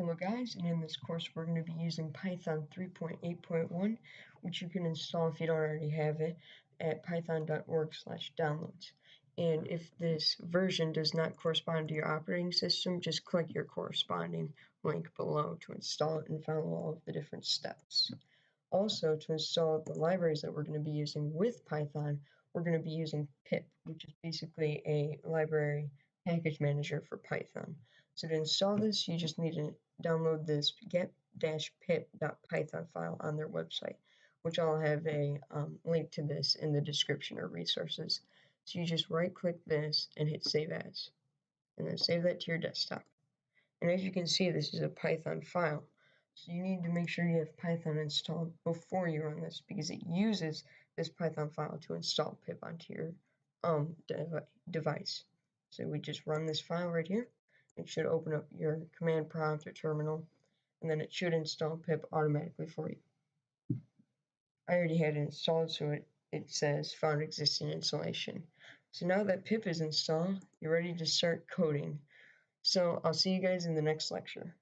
Hello guys, and in this course we're going to be using Python 3.8.1, which you can install if you don't already have it at python.org/downloads. And if this version does not correspond to your operating system, just click your corresponding link below to install it and follow all of the different steps. Also, to install the libraries that we're going to be using with Python, we're going to be using pip, which is basically a library package manager for Python. So to install this, you just need to download this get-pip.python file on their website, which I'll have a link to this in the description or resources. So you just right-click this and hit Save As, and then save that to your desktop. And as you can see, this is a Python file. So you need to make sure you have Python installed before you run this, because it uses this Python file to install pip onto your device. So we just run this file right here. It should open up your command prompt or terminal, and then it should install pip automatically for you. I already had it installed, so it says found existing installation. So now that pip is installed, you're ready to start coding. So I'll see you guys in the next lecture.